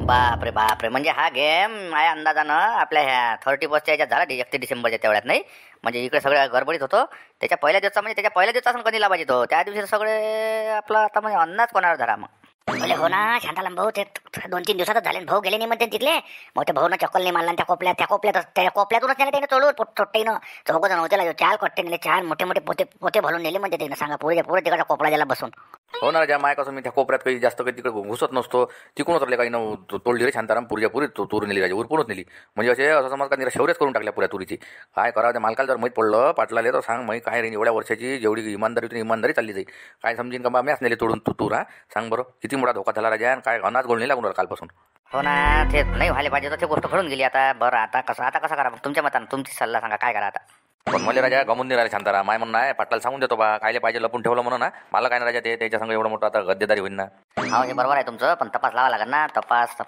बापरे बापरे, म्हणजे हा गेम माझ्या अंदाजानं आपल्या ह्या 31च्या याच्यात झाला 31 डिसेंबरच्या तेवढ्यात नाही. म्हणजे इकडे सगळ्या गडबडीत होतो. त्याच्या पहिल्या दिवसा म्हणजे त्याच्या पहिल्या दिवसापासून कधी लावायची तो त्या दिवशी सगळे आपला आता म्हणजे अंदाज कोणावर धरा मग. बोले हो ना शांताराम भाऊ, ते 2-3 दिवसातच झाले. भाऊ गेले नाही म्हणते तिथले. मग ते भाऊनं चक्कल नाही मारला. त्या कोपल्यातूनच नेले त्याने तोडून छोट्यानं. चौघ जण होते, 4 कट्टे नेले, 4 मोठे मोठे पोते पोते भरून नेले म्हणते त्यानं. सांगा पुढे तिकडचा कोपरा त्याला बसून. हो ना राजा, माय कसं मी त्या कोपऱ्यात काही जास्त काही तिकडे घुसत नसतो. तिकडूनच आपल्या काही न तोडली रे शांताराम. पुरीच्या पुरी तूर नेली राजा, उरपूनच नेली. म्हणजे असे असं समज का निरा शौर्यच करून टाकल्या पुऱ्या तुरीची. काय करावं त्या मालकाला जर माहीत पडलं पाटलाले तर सांग मग काय रे, एवढ्या वर्षाची जेवढी इमानदारी होती इमानदारी चालली जाईल. काय समजीन का बा मॅच नेले तोडून तूर. हा सांग बरं किती मोठा धोका झाला राजा. काय अनाज गोळ नाही लागून राहिला कालपासून. हो ना, ते नाही व्हायला पाहिजे तर ते गोष्ट घडून गेली. आता बरं आता कसा करा तुमच्या मतानं, तुमची सल्ला सांगा काय करा आता. पण मला राजा गमून नाही राहिले शांताराम. माय म्हणणं आहे पाटलाला सांगून देतो बा कायले पाहिजे लपून ठेवलं म्हणून ना. मला काय ना राजा ते त्याच्या संग एवढं मोठं आता गद्देदारी होईल ना. हो हे बरोबर आहे तुमचं, पण तपास लावा लागेल ना. तपास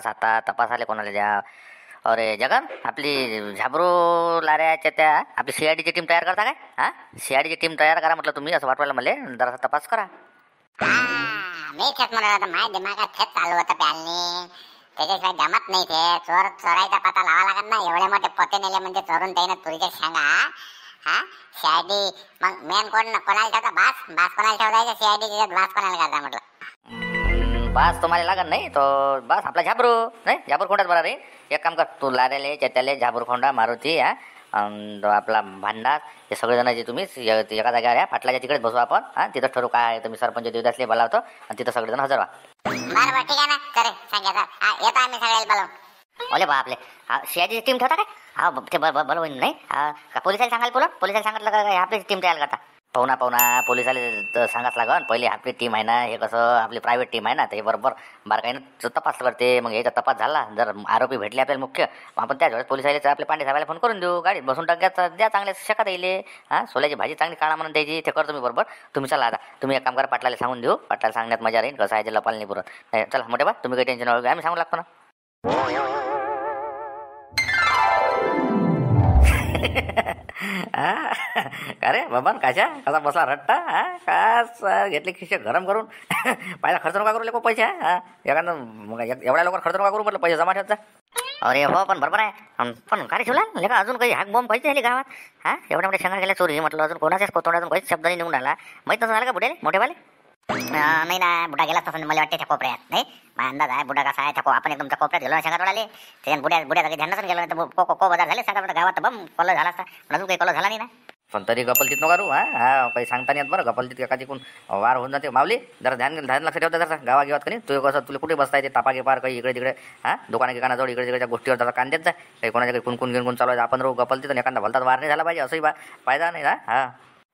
आता तपास आले कोणाला द्या. अरे जगन, आपली झाबरू लाऱ्याच्या त्या आपली सीआयडीची टीम तयार करता काय? हा सीआयडीची टीम तयार करा म्हटलं तुम्ही, असं वाटवायला मला जरासा तपास करा. मी खेत म्हणत होता, माझ्या दिमागात खेत चालू होता प्यालनी. त्याच्याशिवाय जमत नाही ते. चोरायचा पता लावा लागत ना. एवढे मोठे पोते नेले म्हणजे चोरून त्यानं तुरीच्या शेंगा. हा सीआयडी मग मेन कोणाला ठेवता? बास कोणाला ठेवता? सीआयडी बास कोणाला करता म्हटलं. बास तुम्हाला लागत नाही तो बास आपला झाबरू नाही. झाबरू खोंडाच बरा रे. एक काम कर, तू लाऱ्याले चेत्याले झाबरू खोंडा मारुती आपला भांडार हे सगळेजण जे तुम्ही एका जागेवर या पाटलाच्या तिकडेच बसू आपण. हा तिथं ठरू काय तुम्ही सरपंच देवदासले बोलावतो आणि तिथं सगळेजण हजर व्हा. बरं ठीक आहे ना. करे सांगायचं येतो आम्ही सगळ्याला बोलावून. ओले बापले, हा सीआयडीची टीम ठेवता काय? हा ते बरोबर नाही. हा का पोलिसाला सांगाल पोलिसाला सांगितलं का आपली टीम तयार करता? पाहुणा पोलिसाला सांगाच लागन. पहिले आपली टीम आहे ना, हे कसं आपली प्रायव्हेट टीम आहे ना, ते बरोबर बारकाईनं तपास करते. मग याचा तपास झाला, जर आरोपी भेटले आपल्याला मुख्य, आपण त्याच वेळेस पोलिसाला आपल्या पांडे साहेबाला फोन करून देऊ. गाडीत बसून टाक्यात द्या चांगल्या शेकात येईल. हा सोल्याची भाजी चांगली काढा म्हणून द्यायची. ते करतो मी बरोबर. तुम्ही चला आता, तुम्ही एक काम करा, पाटलाला सांगून देऊ. पाटलाला सांगण्यात मजा राहील. कसं आहे ते लपाल नाही पुरत. चला मोठे बा, तुम्ही काही टेन्शन वगैरे आम्ही सांगू लागतो ना. का रे बाबा कसा बसला रट्टा? हा कास घेतले खिशे गरम करून. पहिला खर्च नका करू लेको पैसे. हा एखादं मग एवढ्या लवकर खर्च नका करू म्हटलं, पैसे जमा ठेवता. अरे हो पण बरोबर आहे. पण काय ठेवला लेका अजून काही हाक बॉम्ब पाहिजे गावात? हा एवढ्या मोठ्या शेंगा गेल्या चोरी म्हटलं, अजून कोणाच्याच कोतोंडातून काहीच शब्द निघून आला. माहीत नसं झालं का बुडे मोठेवाले? नाही ना, बुडा गेलाच तसं मला वाटते त्या कोपऱ्यात. नाही माझा अंदाज आहे बुडा कसा आहे. आपण एकदम त्या कोपऱ्यात गेलो ना शेंगा तोडाले. त्याच्या बुड्या काही ध्यान गेलो नाही तर को बाजार झाले सगळं गावात बम कॉल झाला असता. पण अजून काही कॉल झाला नाही ना. पण तरी गपलतीत नको करू. हा काही सांगता नाही येत बरं. गपलतीत एका तिकून वार होऊन जाते. माऊली जरा ध्यान लक्ष ठेवता जरा गावात का नाही. तू कसं तुला कुठे बसता येते तापा पार काही इकडे तिकडे. हा दुकानाजवळ इकडे तिकडच्या गोष्टीवर जरा कांद्यात जा. काही कोणाच्या काही कुणकुन घेऊन चालू आहे आपण रोग गपलतीत आणि एखादा भलतात वार नाही झाला पाहिजे. असंही फायदा नाही ना. हा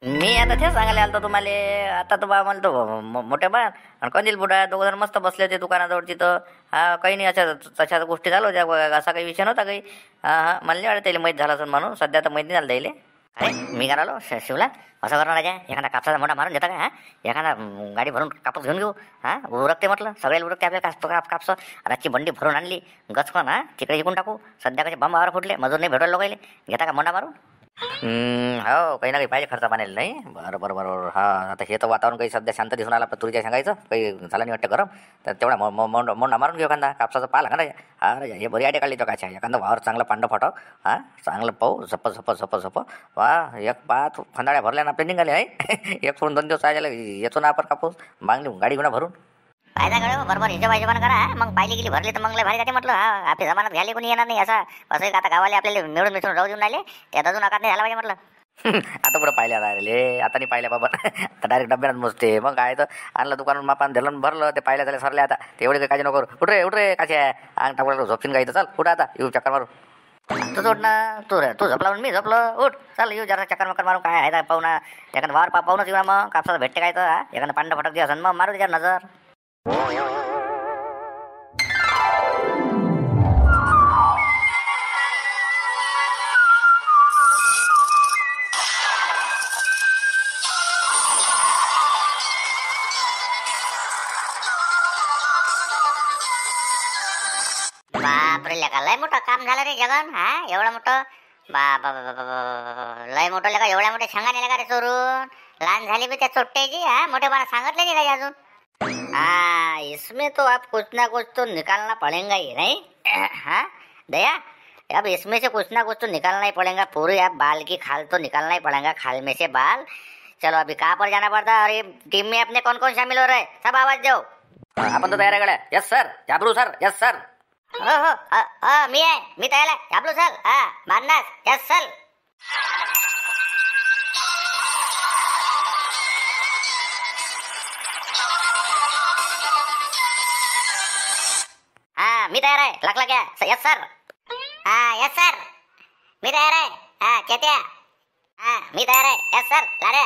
मी आता तेच सांगायला आलो तुम्हाला. आता तो बा मला तो मोठ्या बा आणि कंदील बुडा दोघं जण मस्त बसले होते दुकानाजवळ तिथं. हा काही नाही तशा गोष्टी झाल्या होत्या. असा काही विषय नव्हता काही. हा मला नाही वाटत त्याला माहीत झाला असून म्हणून. सध्या तर माहीत नाही झालं त्याला. अरे मी काय राहिलो शिवला असं करणार राजा. एखादा कापसाचा मोठा मारून देता काय? हा एखादा गाडी भरून कापूस घेऊन घेऊ. हा उरकते म्हटलं सगळ्याला उरकते आपल्याला कापस. रातची बंडी भरून आणली गचकन. हा तिकडे विकून टाकू. सध्या कसे बंबावर फुटले, मजूर नाही भेटवलं लोकायले. घेता का मोठा मारून? हो काही ना काही पाहिजे खर्च पाण्याला नाही. बरोबर. हा आता हे तर वातावरण काही सध्या शांत दिसून आला. तुरीच्या सांगायचं काही झालं नाही वाटतं गरम. तर तेवढा मोंडा मारून घेऊ एखादा कापसाचा पाला का. हा राजा हे बरी आयडिया काढली तो काय. एखादा वावर चांगलं पांडव फाटव. हा चांगलं पाहू झप वा एक पाच खंदाळ्या भरल्या ना आपले निघाले आहे. एक सोडून 2 दिवस राहिला येतो ना आपण कापूस मागणी गाडी गुन्हा भरून. फायदा कळव बरोबर हिशोबाने करा. मग पाहिली गेली भरली तर मग लय भारी जाते म्हटलं. हा आपल्या जमान्यात घ्यायला कोणी येणार नाही. असं आता गावाले आपल्याला मिळून मिसळून राहू देऊन राहिले. त्यात अजून आकार नाही झाला पाहिजे म्हटलं. आता कुठं पाहिल्या राहिले. आता नाही पाहिल्या बाबा. आता डायरेक्ट डब्यात मोजते. मग काय तर आणलं दुकानात मापान दिलं भरलं. ते पाहिल्या झाले सरले. आता तेवढे काही काळजी नको करू. उठ रे काचे अंग टाकलं झोपशीन काही तर चल कुठं आता येऊ चक्कर मारू. तू जोड ना. तू झोपला मी झोपलो. उठ चल येऊ जरा चक्कर मकर मारू. काय आहे पाहू ना एखादा वावर पाहूनच येऊ ना. मग कापसाचं भेटते काय तर एखादा पांडव फटक दिवस मग मारू त्याच्यावर नजर. बापरे लेका लय मोठं काम झालं रे जगन. हा एवढं मोठं लय मोठं लेका. एवढ्या मोठ्या शेंगा नेल्या का रे चोरून? लहान झाली बी त्या चोट्ट्याची. हा मोठेपणा सांगितलं नाही का अजून? हाँ, इसमें तो आप कुछ ना कुछ तो निकालना पड़ेगा ही नहीं। हाँ दया, अब इसमें से कुछ ना कुछ तो निकालना ही पड़ेगा। पूरी आप बाल की खाल तो निकालना ही पड़ेगा, खाल में से बाल। चलो अभी कहाँ पर जाना पड़ता है और ये टीम में अपने कौन कौन शामिल हो रहे हैं, सब आवाज दो। आपण तो तयार आहे गड्या. Yes sir. जाबरू सर. Yes sir. हो मी आहे, मी तयार आहे. झाबलू सर, हा माननास, यस सर. हा मी तयार आहे. लागला क्या? Yes sir. हा यस सर, मी तयार आहे. हा चेत्या, हा मी तयार आहे. Yes sir. लाड्या.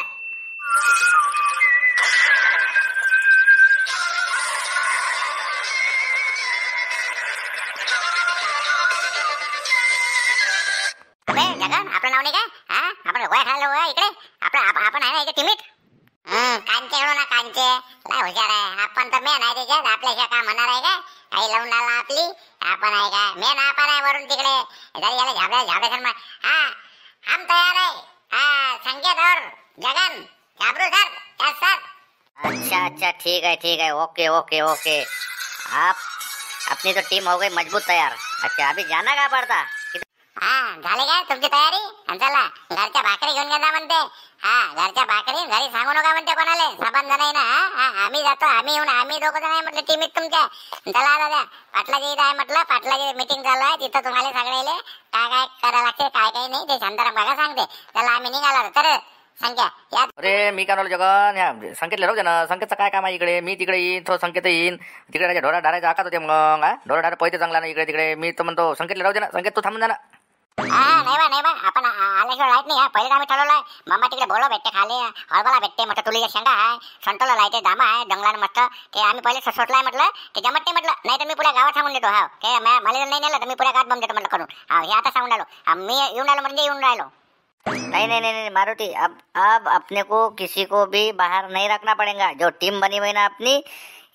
जगन, आपलं नाव नाही काय? हा आपण गोळ्या खायला लोक इकडे. आपण आहे ना इथे टीमीत. कांचे म्हणू ना, कांचे लय हुशार आहे. आपण तर मेन आहे त्याच्यात. आपल्याशिवाय काय म्हणणार आहे काय? काही लावून आला आपली. आपण आहे काय मेन? आपण आहे वरून तिकडे. जरी याला झाबड्या शर्मा. हा हम तयार आहे. हा संकेत और जगन, झाबरू सर, यस सर. अच्छा ठीक है. Okay okay okay. आप अपनी तो टीम हो गई मजबूत तैयार. अच्छा अभी जाना कहाँ पड़ता? झाले काय तुमची तयारी? चला घरच्या भाकरी घेऊन जा म्हणते. घरच्या भाकरी घरी सांगू नका म्हणते कोणाला. साबण जण आहे ना. आम्ही जातो, आम्ही येऊन आम्ही दोघं जण आहे म्हटलं टीमीत तुमच्या. चला दादा, पाटलाजी इथं आहे म्हटलं. पाटलाजी मीटिंग चालू आहे तिथं. तुम्हाला सगळ्याले काय काय करायला लागते, काय काय नाही ते शांताराम बघा सांगते. चला आम्ही निघालो. तर संख्या या. अरे मी काय म्हणलो जगन, ह्या संकेतला राहू दे ना. संकेतचं काय काम आहे इकडे? मी तिकडे येईन, तो संकेत येईन. तिकडे ढोरा डारायचा आकात होते मग. ढोरा डारा पैसे चांगला ना इकडे तिकडे. मी तर म्हणतो संकेतला राहू दे ना. संकेत तू थांबून जा ना. नाही बा आपण आल्याशिवाय लाईट नाही. पहिले आम्ही ठरवलंय मामा तिकडे बोलो भेटते, खाली हळबला भेटते म्हटलं. तुलीच्या शेंगा आहे, संतोला लाईटे दामा आहे, जंगलानं मस्त. ते आम्ही पहिले सोटलाय म्हटलं. ते जमत नाही म्हटलं. नाही तर मी पुऱ्या गावात सांगून देतो. ते मला नाही नेलं तर मी पुऱ्या गावात बंद देतो म्हटलं करून. हे आता सांगून राहिलो. मी येऊन राहिलो म्हणजे येऊन राहिलो. नहीं मारुति, अब अपने को किसी को भी बाहर नहीं रखना पड़ेगा. जो टीम बनी हुई ना अपनी,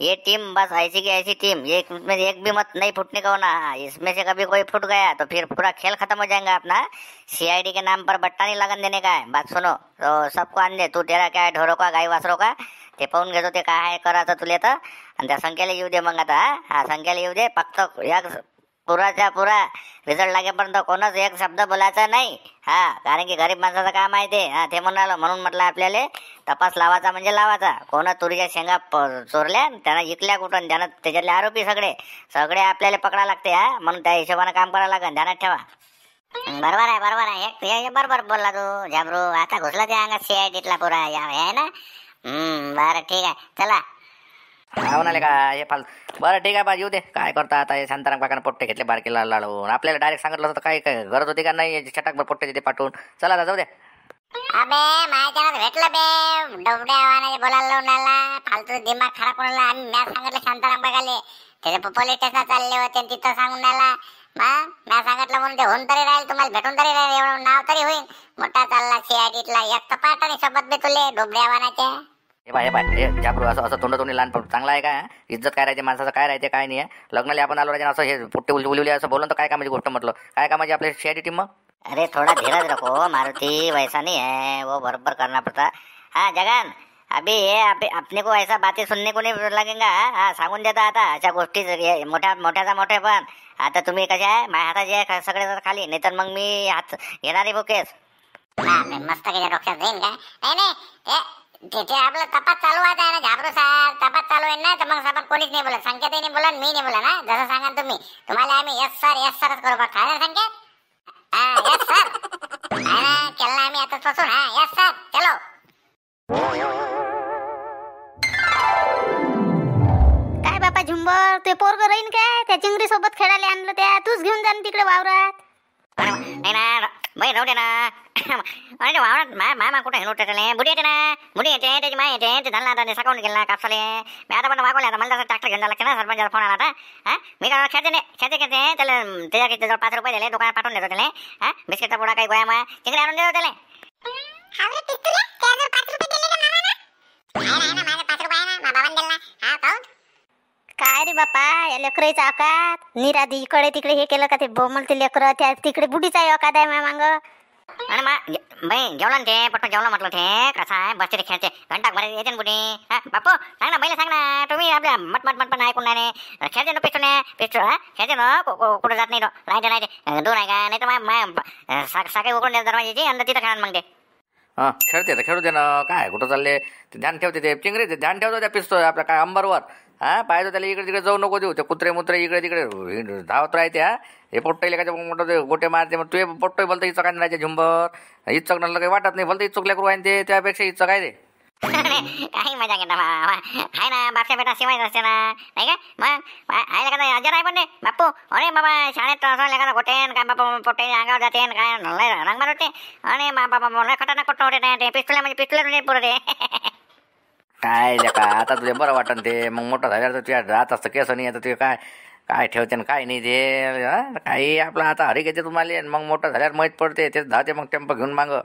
ये टीम बस ऐसी की ऐसी टीम. इसमें एक भी मत नहीं फूटने का होना. इसमें से कभी कोई फूट गया तो फिर पूरा खेल खत्म हो जाएगा अपना. सीआईडी के नाम पर बट्टा नहीं लगन देने का है. बात सुनो तो सबको आन दे. तू तेरा काय ढोरो का गाई वासरो का ते पाहून घेतो. ते काय आहे करायचं तुले तर. आणि त्या संख्याला येऊ दे मग आता. हा संख्याला येऊ दे. फक्त एक पुराच्या पुरा रिझल्ट लागेपर्यंत कोणच एक शब्द बोलायचा नाही. कारण की गरीब माणसाचं काम आहे ते. ते म्हणून म्हटलं आपल्याला तपास लावायचा म्हणजे लावायचा. कोण तुरीच्या शेंगा चोरल्या, त्यांना इकल्या कुठून, त्यानं त्याच्यातले आरोपी सगळे आपल्याला पकडा लागते. म्हणून त्या हिशोबाने काम करावं लागेल. ध्यानात ठेवा. बरोबर आहे. हे बरोबर बोलला तू झाबरू. आता घुसला त्या अंगात सीआयडीतला पुरा आहे ना. बरं ठीक आहे. चला म्हणाले का हे फाल. बरं ठीक आहे बा, येऊ दे. काय करता आता हे शांताराम काकानं पोट्टे घेतले बारकीला लाडून. आपल्याला डायरेक्ट सांगितलं होतं काय काय गरज होती का नाही छटाकभर पोट्टे ते पाठवून. चला आता जाऊ दे. अबे माझ्या भेटलं बे डोबड्या बोलायला लावून आला. फालतू दिमाग खराब करून आला. आम्ही मॅच सांगितलं शांताराम बघाले. त्याचे पोलीस स्टेशन चालले होते तिथं सांगून आला. मॅच सांगितलं म्हणून ते होऊन तरी राहील, तुम्हाला भेटून तरी राहील, एवढं नाव तरी होईल. मोठा चालला सीआयडीतला. एक तर पाठ आणि सोबत बे तुले डोबड्या वानाच्या. हे बाय हे जाबरू असं तोंडी लहान चांगला आहे का? इज्जत काय राहते माणसाचं, काय राहते काय नाही. लग्नाला आपण आलो राहते असं हे पुट्टे उलवले असं बोलून तर काय कामाची गोष्ट म्हटलं. काय कामाची आपल्या सीआयडी टीम मग. अरे थोड़ा धीरज रखो मारुति, वैसा नहीं है. वो बराबर करना पड़ता. जगन अभी ये अपने को ऐसा बातें सुनने को नहीं लगेगा. सांगून देता आता अशा गोष्टी मोठ्याचा मोठेपण. आता तुम्ही कसे आहे माझ्या हाताचे आहे सगळे खाली, नाही तर मग मी हात घेणारी बुकेस. मस्त केल्या डोक्यात जाईन काय? नाही तिथे आपला तपास चालू आहे ना झाबरू साहेब. तपास चालू आहे ना, तर मग साहेब कोणीच नाही बोलत. संकेतही नाही बोला, मी नाही बोला ना. जसं सांगा तुम्ही, तुम्हाला आम्ही यस सरच करू बघा. काय संकेत? Yes sir. केलं आम्ही आतापासून. यस सर चलो. काय बापा झुंबर, ते पोरग राहीन काय? त्या चिंगरी सोबत खेळायला आणलं त्या. तूच घेऊन जा तिकडे वावरात. नाही ना बाई राहू दे ना. अरे वावरात मामा कुठे हे नोटे बुडी येते ना. बुडी येते त्याची माय येते. ते झालं आता ते सकाळून गेलं ना कापसाले. मी आता पण मागवले. आता मला ट्रॅक्टर घेऊन लागते ना. सरपंचाचा फोन आला आता. मी काय खेळते त्याला त्याच्या 5 रुपये दिले दुकानात पाठवून देतो त्याला. बिस्किटचा पुडा काही गोळ्या मग तिकडे आणून देतो त्याला. काय रे बापा, या लेकराईचा आकात निराधी इकडे तिकडे हे केलं का? ते बोमल ते लेकर त्या तिकडे बुडीचा आकात आहे मांग. आणि बाई जेवला ना ते पटकन जेवला म्हटलं ते कसं आहे बसते ते खेळते घंटा भर येते ना कुठे हा बापू सांग ना बैल सांग ना तुम्ही आपल्या मट पण ऐकून नाही खेळते ना पिस्तूल हा खेळते ना कुठं जात नाही तो राहते दोन आहे का नाही तर साखळी उघडून द्या दरवाजाची आणि तिथं खेळा मग ते हां खेळते तर खेळू दे ना काय कुठं चालले ते ध्यान ठेवते ते चिंगरी ते ध्यान ठेवतो त्या पिस्तोल आपल्या काय अंबरवर हा पाहिजे त्याला इकडे तिकडे जाऊ नको देऊ ते कुत्रे मुत्रे इकडे तिकडे धावत राहते हा हे पोट्टईले काय मोठं ते गोटे मारते मग तू पोट्टोय बोलतं इचक आणि राहायचे झुंबर इचक नसलं काही वाटत नाही बोलतं इचकल्या करू आहे ते त्यापेक्षा इचक आहे ते काही मजा घेता आहे ना बापच्या बेटा शिवायचं असते ना नाही का मग आहे का अजर आहे पण ते बापू अरे बाबा शाळेत असं का गोटेन काय बापा पोटे अंगावर जाते काय रंग मारते आणि बाबा खतरनाक कुठं होते ते पिस्तुल्या म्हणजे पिस्तुल्या पुरं ते काय लेका आता तुझे बरं वाटन ते मग मोठं झाल्यावर तर तुझ्या राहत असतं केस नाही आता ते काय काय ठेवते ना काय नाही ते काही आपलं आता हरी घेते तुम्हाला आणि मग मोठं झाल्यावर माहीत पडते तेच धावते मग टेम्पो घेऊन मागं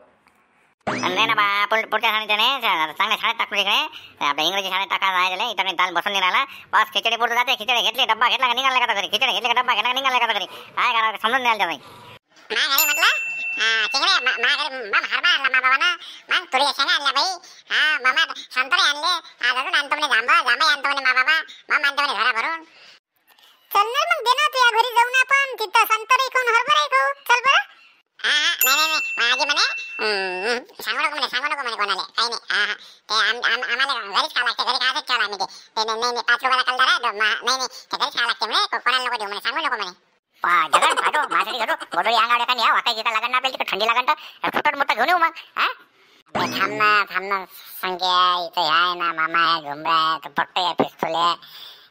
नाही ना बा पुढच्या शाळेत नाही चांगल्या शाळेत टाकलो इकडे आपल्या इंग्रजी शाळेत टाका राहिले इथं दाल बसून नाही राहिला बस खिचडी पुरतं जाते खिचडी घेतली डब्बा घेतला का निघाला का घरी खिचडी घेतली का डब्बा घेतला का निघाला का घरी काय करा समजून नाही आलं नाही चल ना मग दे ना तुझ्या घरी जाऊन आपण तिथं संतरे खाऊन हरभरा खाऊ चल बरं नाही माझे म्हणे सांगू नको म्हणे कोणाला काही नाही ते आम्हाला घरीच खावं लागते घरी खायचंच ठेवलं आम्ही ते नाही 5 रुपयाला कलदार आहे नाही ते घरीच खावं लागते म्हणे कोणाला नको देऊ म्हणे सांगू नको म्हणे जगन फाटो माझ्यासाठी घडो गोडोळी अंगावर का नाही वाकाय जिथं लागण आपल्याला तिकडे थंडी लागण तर फुटट मोठं घेऊन येऊ मग हा थांब ना संख्या इथं ह्या आहे ना मामा आहे झुमरा आहे तर पट्ट आहे पिस्तुले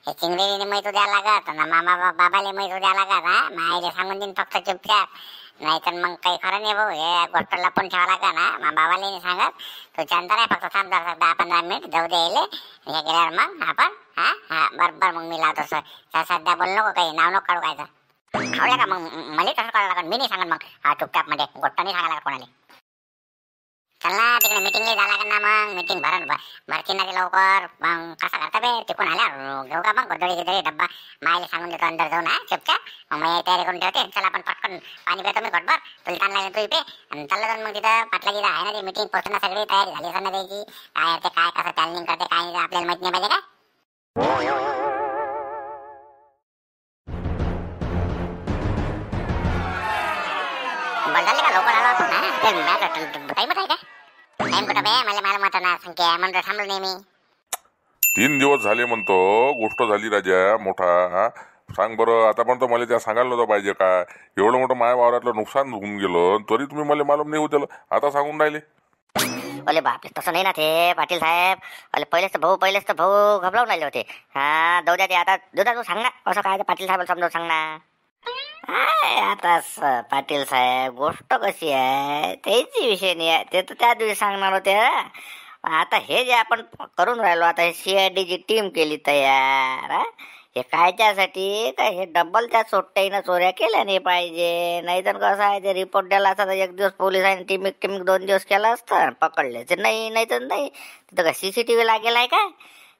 हे चिंगडीने मैतू द्या लागत ना मामा बाबाले मैतू द्या लागत हा मायले सांगून देईन फक्त चुपचाप नाहीतर मग काही खरं नाही भाऊ हे गोष्ट लपून ठेवा लागत ना मा बाबाला नाही सांगत तू चंदर आहे फक्त थांब 10-15 मिनिट जाऊ दे हे गेल्यावर मग आपण हा बरोबर मग मी लावतो सध्या बोल नको काही नाव नको काढू काय खावल्या का मग मला कसं करावं लागत मी नाही सांगत मग हा चुपचाप मध्ये गोष्ट नाही सांगायला लागत कोणाला चल ना तिकडे मिटिंगला जा लागेल ना मग मिटिंग भरती ना ते लवकर मग कसं करता बे तिकडून आल्या घेऊ का मग गोदडी डब्बा मायला सांगून देतो अंदर जाऊन हा चुपचाप मग मी तयारी करून ठेवते चल आपण पटकन पाणी पितो मी घटभर तुला ताण लागेल तू पे आणि चाललं जाऊन मग तिथं पाटलागीला आहे ना ती मिटिंग पोहोचणं सगळी तयारी झाली असं ना त्याची काय ते काय कसं प्लॅनिंग करते काय आपल्याला माहिती नाही पाहिजे का बदलले का लवकर आला होतो ना ते टाइम आहे का टाइम कुठं बे मला मत ना संख्या म्हणून थांबलो नेहमी 3 दिवस झाले म्हणतो गोष्ट झाली राजा मोठा सांग बरं आतापर्यंत मला त्या सांगायला नव्हतं पाहिजे का एवढं मोठं माया वावरातलं नुकसान होऊन गेलं तरी तुम्ही मला मालूम नाही होतं आता सांगून राहिले अरे बापरे तसं नाही ना ते पाटील साहेब अरे पहिलेच तर भाऊ घबरावून राहिले होते हा जाऊ द्या ते आता तू सांग ना असं काय पाटील साहेब समजावून सांग ना आता पाटील साहेब गोष्ट कशी आहे त्याची विषय नाही आहे ते तर त्या दिवशी सांगणार होते आता हे जे आपण करून राहिलो आता हे CID ची टीम केली तयार हे कायच्यासाठी तर हे डबल त्या चोट्ट्यानं चोऱ्या केल्या नाही पाहिजे नाहीतर कसं आहे ते रिपोर्ट द्यायला असता तर 1 दिवस पोलिसांनी टिमिक 2 दिवस केला असतं पकडले ते नाही तर नाही तिथं का CCTV लागेल आहे काय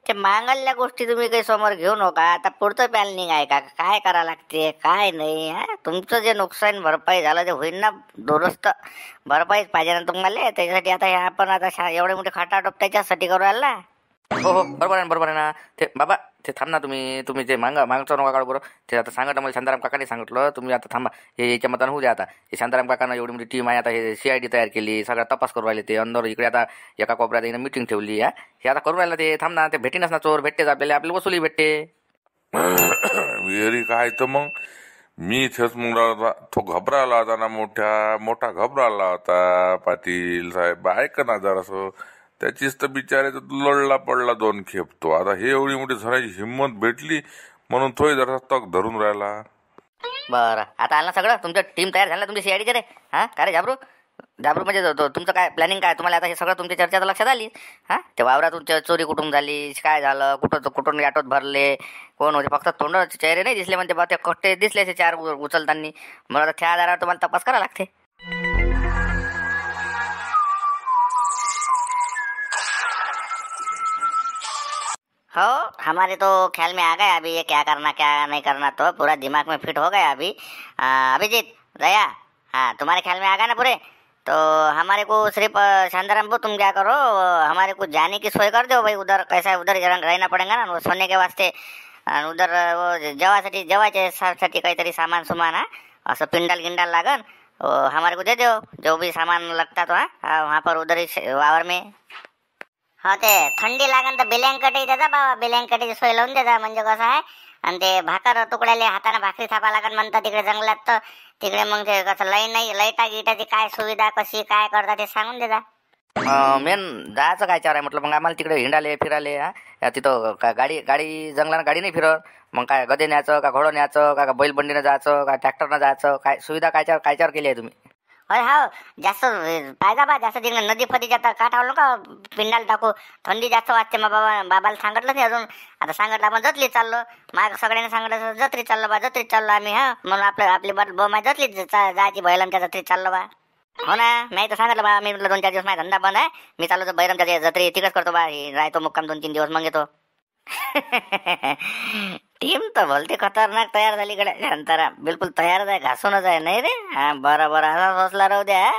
ते मागल्या गोष्टी तुम्ही काही समोर घेऊ नका आता पुढचं प्लॅनिंग आहे का काय करा लागते काय नाही तुमचं जे नुकसान भरपाई झालं ते होईल ना दुरुस्त भरपाईच पाहिजे ना तुम्हाला त्याच्यासाठी आता हे आपण आता एवढे मोठे खटाटोप त्याच्यासाठी करू राहिला हो बरोबर आहे ना ते बाबा ते थांब ना तुम्ही ते मागचं नका काढू बरं ते आता सांगत मला शांताराम काकाने सांगितलं तुम्ही आता थांबा हे याच्या मतानं होऊ द्या आता हे शांताराम काकांना एवढी मोठी टीम आहे आता हे CID तयार केली सगळा तपास करू राहिले ते अंदर इकडे आता एका कोपऱ्यात येणं मीटिंग ठेवली हे आता करू राहिलं ते थांब ना ते भेटीनच ना चोर भेटतेच आपल्याला वसुली भेटते विहिरी काय तर मग मी इथेच मग तो घबराला होता ना मोठा घबराला होता पाटील साहेब ऐक ना जरासं त्याचीच तर बिचारायचं लढला पडला 2 खेप तो आता हे एवढी मोठी झरायची हिंमत भेटली म्हणून तोही जरा तक धरून राहिला बरं आता आलं ना सगळं तुमचं टीम तयार झालं ना तुमची CID चे रे काय रे झाबरू म्हणजे तुमचं काय प्लॅनिंग काय तुम्हाला आता हे सगळं तुमच्या चर्चा लक्षात आली ते वावरातून चोरी कुठून झाली काय झालं कुठून ऑटोत भरले कोण होते फक्त तोंड चेहरे नाही दिसले म्हणजे बा ते कट्टे दिसले 4 उचलताना मला आता त्या आधारावर तुम्हाला तपास करावा लागते हो हमारे तो ख्याल में आ गया अभी ये क्या करना क्या नहीं करना तो पूरा दिमाग में फिट हो गया अभी अभिजीत दया हाँ तुम्हारे ख्याल में आ गया ना पूरे तो हमारे को सिर्फ शांताराम को तुम क्या करो, हमारे को जाने की सोय कर दो भाई. उधर कैसा है, उधर रहना पड़ेगा ना वो सोने के वास्ते. आणि उधर वो जेवायचे साठी काहीतरी सामान सुमान हा असं पिंडाल गिंडाल लागन. हमारे को दे दो जो भी सामान लगता तो हा वहाँ पर उधर ही वावर में. हो ते थंडी लागन तर बिलँकटी देता बाबा, बिलँकटीची सोय लावून देता. म्हणजे कसं आहे, आणि ते भाकर तुकड्याले हाताने भाकरी थापा लागन म्हणतात तिकडे जंगलात. तर तिकडे मग ते कसं लाईटा गिटाची काय सुविधा कशी काय करता ते सांगून देता. मेन जायचं काय चार आहे म्हटलं. मग आम्हाला तिकडे हिंडाले फिराले तिथं का गाडी जंगलानं गाडी नाही फिरत. मग काय गदे न्यायचं का घोडं न्यायचं का बैलबंडीनं जायचं का ट्रॅक्टरनं जायचं, काय सुविधा कायच्यावर केली आहे तुम्ही? अरे हा जास्त पाहिजा बा, जास्त तिकडे नदी फदी जाता काठावलं का पिंडाला टाकू. थंडी जास्त वाटते. मग बाबाला सांगितलं नाही अजून. आता सांगितलं आपण जतली चाललो. मग सगळ्यांनी सांगितलं जत्रीत चाललो बा, जत्रीत चाललो आम्ही. म्हणून आपली बोमाय जतलीच जायची बैलांच्या जत्रीत चाललो बा. हो ना, नाही तर सांगितलं बा मी म्हटलं 2-4 दिवस माझा धंदा बंद आहे, मी चाललो बैरमच्या जत्री तिकडेच करतो बा. राहतो मुक्काम 2-3 दिवस मग येतो. टीम तर भलती खतरनाक तयार झाली कडे शांताराम. बिलकुल तयारच आहे, घासूनच आहे. नाही रे हा बरं असाच हौसला राहू द्या.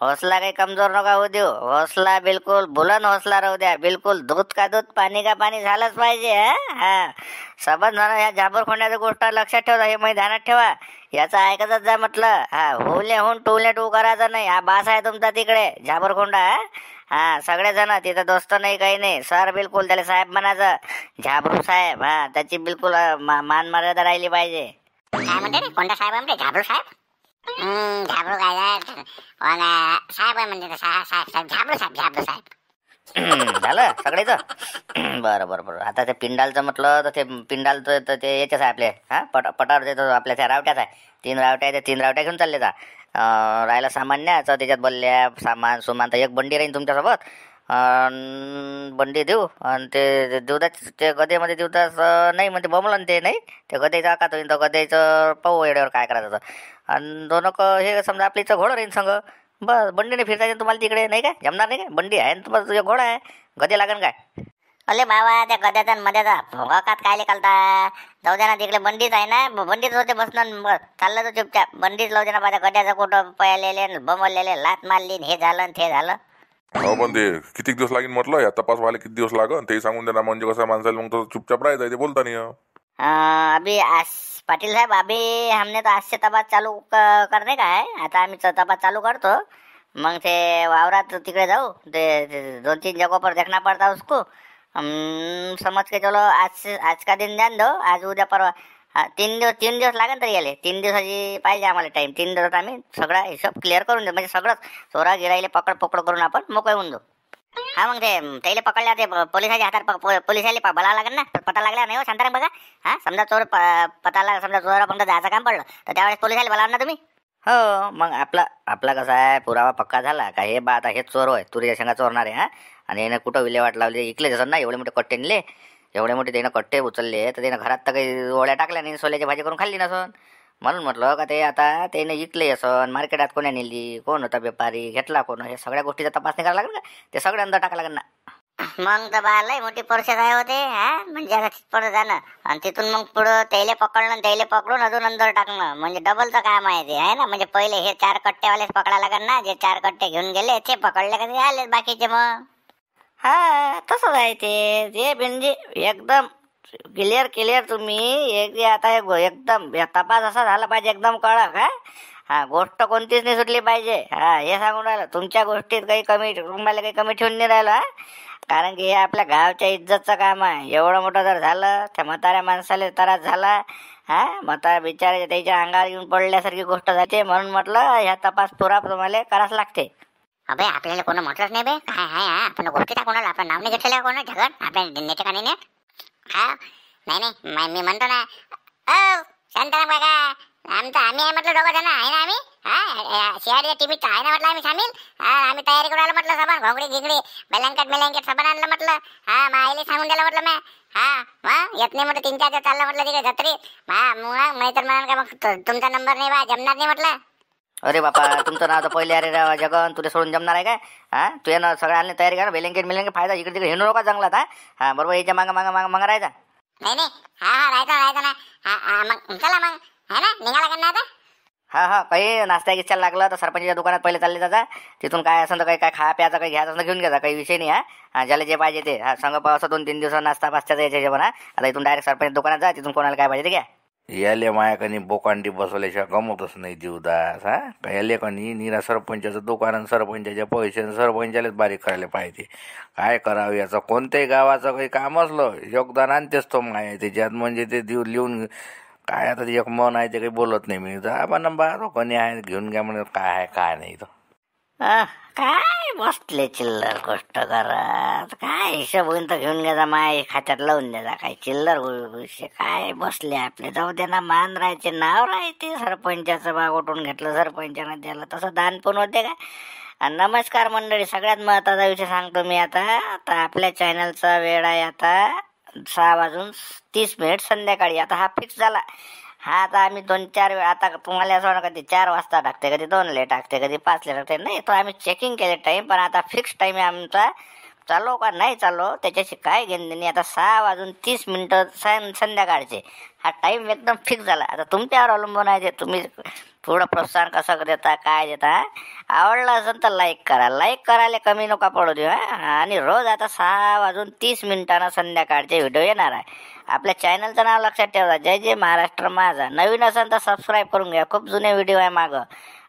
हौसला काही कमजोर नका होऊ देऊ. हौसला बिलकुल बुलंद हौसला राहू द्या. बिलकुल दूध का दूध पाणी का पाणी झालंच पाहिजे. हा सबंध म्हणा ह्या झाबरखोंड्याच्या गोष्ट लक्षात ठेवा, हे मी ध्यानात ठेवा. याचं ऐकतच जा म्हटलं. हा हुले होऊन टुले टू करायचं नाही. हा बास आहे तुमचा तिकडे झाबरखोंडा. हा सगळेजण तिथं दोस्त नाही काही नाही. सर बिलकुल त्याला साहेब म्हणायचं, झाबरू साहेब. हा त्याची बिलकुल मान मर्यादा राहिली पाहिजे. काय म्हणते रे, कोणता साहेब आहे झाबरू साहेब? झाबरू काय साहेब आहे म्हणजे साहेब झाबरू साहेब. झालं सगळेच. बरं आता ते पिंडालचं म्हटलं तर ते पिंडालचं तर ते याच्याच आहे आपले पटावर देतो आपल्या त्या रावट्याच आहे. 3 रावट्या आहे, त्या 3 रावट्या घेऊन चालले जा. राहायला सामान न्यायचं, त्याच्यात बल्ल्या सामान सुमान. तर एक बंडी राहील तुमच्यासोबत. बंडी देऊ आणि ते देवदाच ते गदेमध्ये देवदाच नाही म्हणते बमलं ते नाही. ते गदेचं आकात होईन तर गदेचं पाहू येड्यावर काय करायचं. आणि 2 हे समजा आपल्या इथं घोडं राहील संग. बस बंडीने फिरता येईल तुम्हाला तिकडे, नाही काय जमणार नाही काय? बंडी आहे तुम्हाला, तुझ्या घोडा आहे, गदे लागन काय? अले बाबा त्या गद्याचा मध्याचा भोगाकात काय लेखालता. जाऊ द्या ना, तिकडे बंडीच आहे ना, बंडीच होते बसणं चाललं तो चुपचाप. बंडीच लावू दे ना. माझ्या गड्याचं कुठं पळलेले बमवलेले लात मारली हे झालं ते झालं. हो पण ते किती दिवस लागेल म्हटलं, या तपास व्हायला किती दिवस लागन ते सांगून देणार. म्हणजे कसं माणसाला मग तो चुपचाप राहायचं, ते बोलता नाही. अभी पाटील साहेब अभी हमने तो आज से तपास चालू करणे का है. आता आम्ही तपास चालू करतो. मग ते वावरात तिकडे जाऊ. ते 2-3 जगह पर देखना पड़ता उसको. समज के चलो आज का दिन ध्यान दो. आज उद्या परवा 3 दिवस लागेल तरी याले. 3 दिवसाची पाहिजे आम्हाला टाइम. 3 दिवसात आम्ही सगळा हिशोब क्लिअर करून देऊ. म्हणजे सगळंच चोरा गिराईले पकड करून आपण मोकळे होऊन देऊ. हा मग ते त्याला पकडल्या ते पोलिसाच्या हातात पोलिसाला बोलावं लागेल ना. पता लागला नाही हो शांताराम बघा. हा समजा चोर समजा चोरापर्यंत जायचं काम पडलं तर त्यावेळेस पोलिसाला बोलावं ना तुम्ही. हो मग आपला कसा आहे, पुरावा पक्का झाला का हे बा आता हेच चोर होय, तुरीच्या शेंगा चोरणार आहे. आणि यानं कुठं विल्हेवाट लावली, इकले जसं ना एवढे मोठे कट्टे नेले, एवढे मोठे त्यानं कट्टे उचलले तर त्यानं घरात तर काही ओळ्या टाकल्या नाही, सोल्याची भाजी करून खाल्ली नसन. म्हणून म्हटलं का ते आता त्यानं इकले असन, मार्केटात कोण्या नेली, कोण होता व्यापारी, घेतला कोण, हे सगळ्या गोष्टीचा तपासणी करायला लागेल का. ते सगळे अंदर टाका लागेल ना. मग तर बा लय मोठी परिषद आहे होते. म्हणजे आता तिथपर्यंत जाणं आणि तिथून मग पुढं त्याला पकडणं, त्याला पकडून अजून अंदर टाकणं म्हणजे डबलचं काम आहे ते, आहे ना. म्हणजे पहिले हे 4 कट्टेवालेच पकडा लागेल ना. जे 4 कट्टे घेऊन गेले ते पकडले का ते आलेच बाकीचे. मग हा तसंच आहे ते म्हणजे एकदम क्लिअर तुम्ही आता एकदम तपास असा झाला पाहिजे एकदम कडक. हा गोष्ट कोणतीच नाही सुटली पाहिजे. हे सांगून राहिलं. तुमच्या गोष्टीत काही कमी तुम्हाला काही कमी ठेवून नाही राहिलं. कारण की हे आपल्या गावच्या इज्जतचं काम आहे. एवढं मोठं जर झालं त्या म्हाताऱ्या माणसाला त्रास झाला, म्हाताऱ्या बिचारे त्याच्या अंगावर येऊन पडल्यासारखी गोष्ट झाली. म्हणून म्हटलं ह्या तपास पुरा तुम्हाला करावंच लागते. अबे आपल्याला कोण म्हटलंच नाही बे काय आहे. आपण गोष्टी कोणाला आपलं नाव नाही घेतलेलं कोण झगड आपल्या नेते का नाही. नाही मी म्हणतो ना शांताराम काका आम्ही आहे म्हटलं 2 जण आहे ना आम्ही. शियाडीच्या टीव्हीत आहे ना म्हटलं आम्ही सामील. आम्ही तयारी करून आलो म्हटलं. सामान घोंगडी गिंगडी बेलंकट सामान आणलं म्हटलं. मायले सांगून दिलं म्हटलं मी. येत नाही म्हटलं 3-4 दिवस चाललं म्हटलं तिकडे जत्री. मग तर म्हणाल का मग तुमचा नंबर नाही बा जमणार नाही म्हटलं. अरे बापा तुमचं नाव तर पहिले अरे जगन तुला सोडून जमणार आहे काय. तू येणं सगळं आणले तयारी करा. बेलंकेट फायदा इकडे तिकडे हिंडू नका जंगलात. बरोबर याच्या मागं राहायचा. नाही राहायचं ना. मग चला मग है ना निघाला का ना आता. हा हा काही नाश्ता गिश्ता लागलं तर सरपंचाच्या दुकानात पहिले चालले जाता. तिथून काय असं तर काही काय खा प्यायचं काही घ्यायचं असं घेऊन घ्यायचा, काही विषय नाही. हा ज्याला जे पाहिजे ते हा संग असं 2-3 दिवस नाश्ता पाचच्याचा याच्या जेवण. आता इथून डायरेक्ट सरपंच दुकानात जा, तिथून कोणाला काय पाहिजे ते घ्या. याले मायाकनी बोकांडी बसवल्याशिवाय गमतच नाही जीवदास. हा याले कनी निरा सरपंचाचं दुकान आणि सरपंचाच्या पैसे आणि सरपंचालाच बारीक करायला पाहिजे. काय करावं याचं कोणत्याही गावाचं काही काम असलं योगदान आणतेच तो माया त्याच्यात. म्हणजे ते लिहून काय आता ते एक मन आहे ते काही बोलत नाही मी. जा बा कोणी आहे घेऊन घ्या म्हणत काय आहे काय नाही तो. काय बसले चिल्लर गोष्ट करत, काय हिशोब होईन तर घेऊन घ्यायचा, माय खात्यात लावून द्यायचा. काय चिल्लर विषय काय बसले आपले, जाऊ दे ना. मान राहायचे नाव राहायचे सरपंचाचं, बाग उठून घेतलं सरपंचानं द्यायला, तसं दान पण होते काय. आणि नमस्कार मंडळी, सगळ्यात महत्वाचा विषय सांगतो मी आता. आपल्या चॅनलचा वेळ आहे आता 6:30 संध्याकाळी. आता हा फिक्स झाला. हा आता आम्ही 2-4 वेळा, आता तुम्हाला असं कधी 4 वाजता टाकते, कधी 2 टाकते, कधी 5 टाकते. नाही तो आम्ही चेकिंग केले टाईम, पण आता फिक्स टाईम आहे आमचा. चालो का नाही चालो त्याच्याशी काय घेणं नाही. आता 6:30 संध्याकाळचे हा टाईम एकदम फिक्स झाला. आता तुमच्यावर अवलंबून आहे, तुम्ही थोडं प्रोत्साहन कसं देता काय देता. आवडलं असेल तर लाईक करा, लाईक करायला कमी नका पडू देऊ. आणि रोज आता 6:30 संध्याकाळचे व्हिडिओ येणार आहे. आपल्या चॅनलचं नाव लक्षात ठेवा, जय जय महाराष्ट्र माझा. नवीन असेल तर सबस्क्राईब करून घ्या, खूप जुने व्हिडिओ आहे मागं.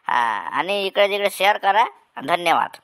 आणि इकडे तिकडे शेअर करा. धन्यवाद.